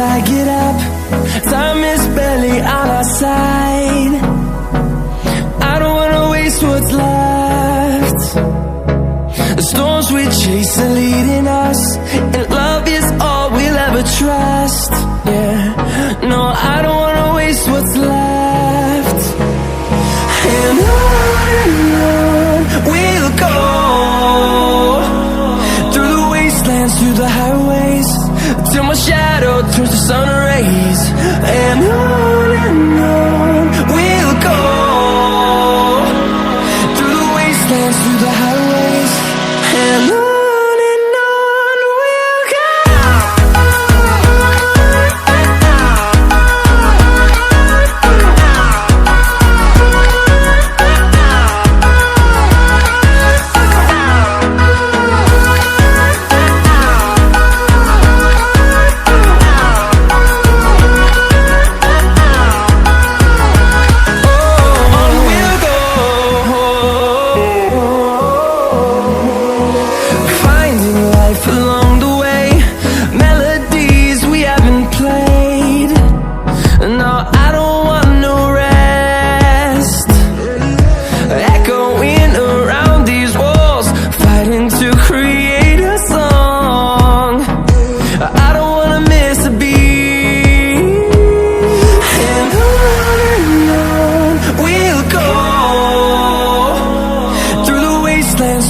I get up. Time is barely on our side. I don't wanna waste what's left. The storms we chase are leading us, and love is all we'll ever trust. Yeah, no, I don't wanna waste what's left. And on we'll go, through the wastelands, through the highways, till my shadow turns to sun rays. And on we'll go, through the wastelands, through the highways, and on we'll go.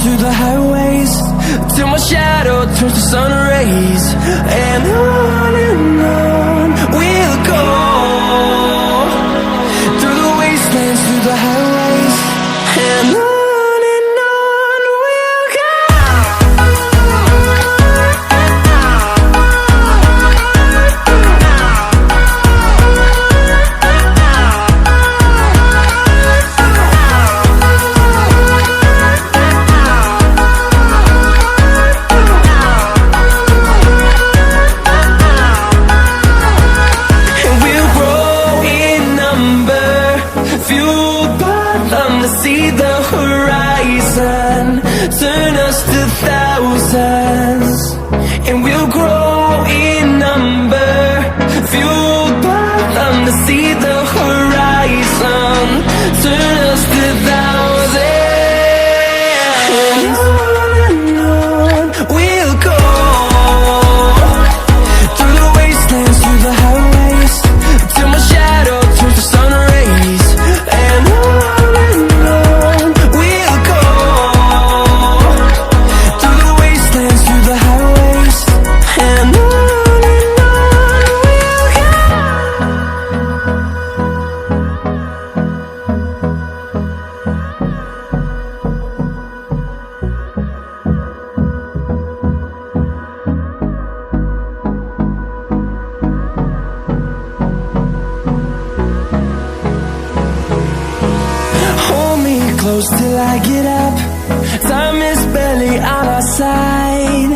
Through the highways, till my shadow turns to sun rays. And on we'll go, through the wastelands, through the highways, and on we'll go. See the horizon, turn us to thousands, and we'll grow in number, fueled by them. To see the horizon, turn us to thousands, and on we'll go, through the wastelands, through the highways, till my shadow turns to sun rays. And close till I get up. Time is barely on our side.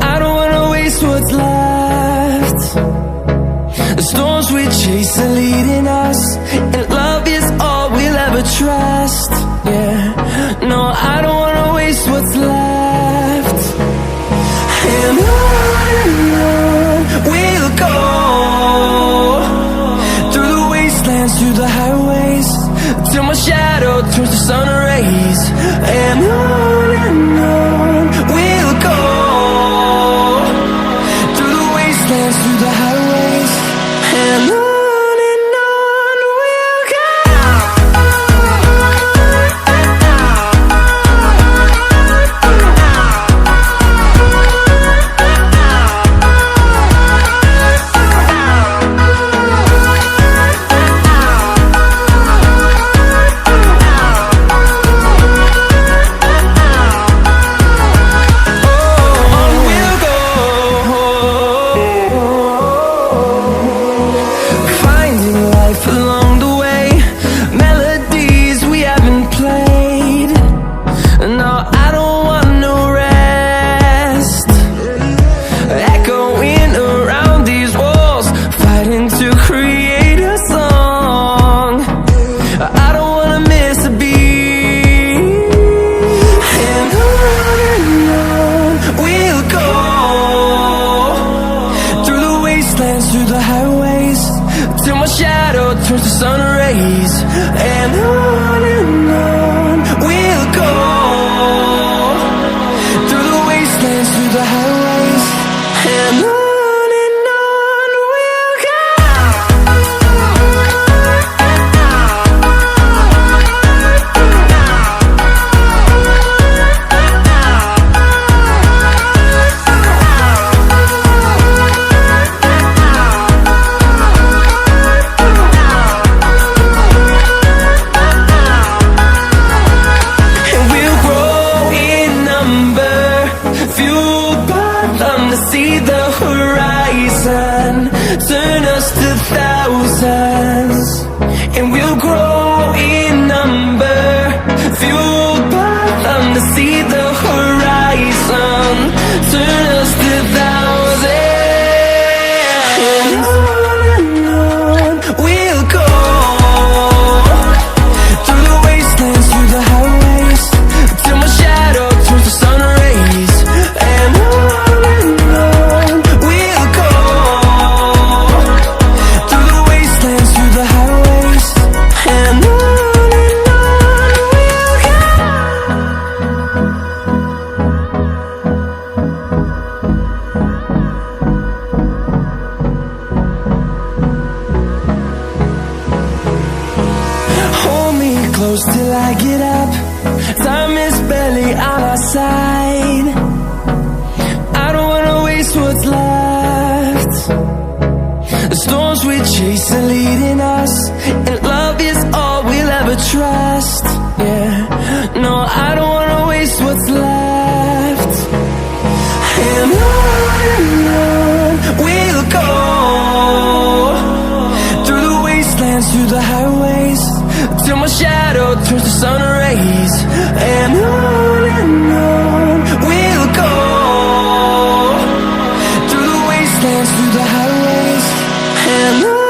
I don't wanna waste what's left. The storms we chase are leading us, and love is all we'll ever trust. Yeah, no, I don't wanna waste what's left. And on we'll go, through the wastelands, through the highways, till my shadow turns to sun rays. And on we'll go, through the wastelands, through the highways, and on we'll go. my shadow turns to sun rays. And on we'll go, through the wastelands, through the highways. And on we'll go. See the horizon, turn us to thousands, and we'll grow in number, fueled by them to see the horizon, turn us to thousands, and on we'll go, through the wastelands, through the highways, till my shadow turns to sun rays. And close till I get up. Time is barely on our side. I don't wanna waste what's left. The storms we chase are leading us, and love is all we'll ever trust. Yeah, no, I don't wanna waste what's left. And on we'll go, through the wastelands, through the highways, till my shadow turns to sun rays. And on we'll go, through the wastelands, through the highways. And on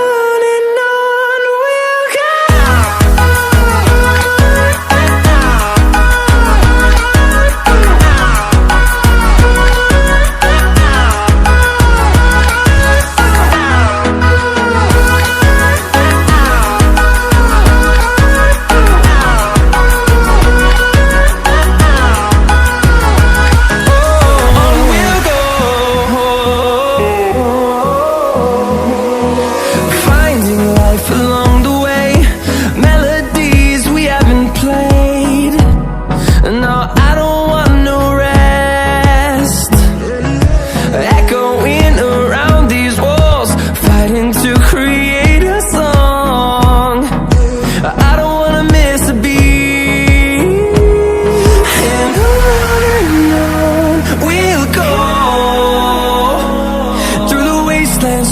we'll go.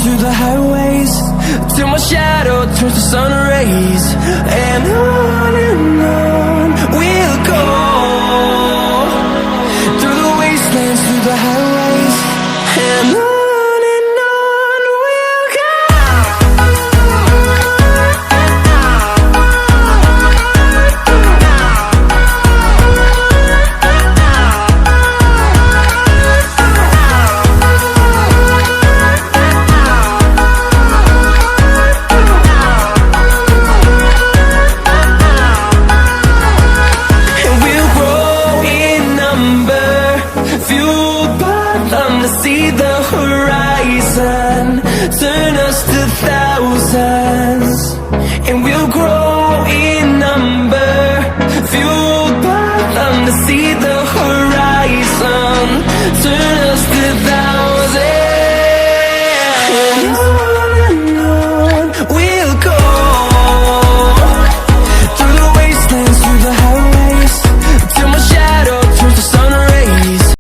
Through the highways, till my shadow turns to sun rays. And on we'll go, through the wastelands, through the highways. And on we'll go. See the horizon, turn us to thousands, and we'll grow in number.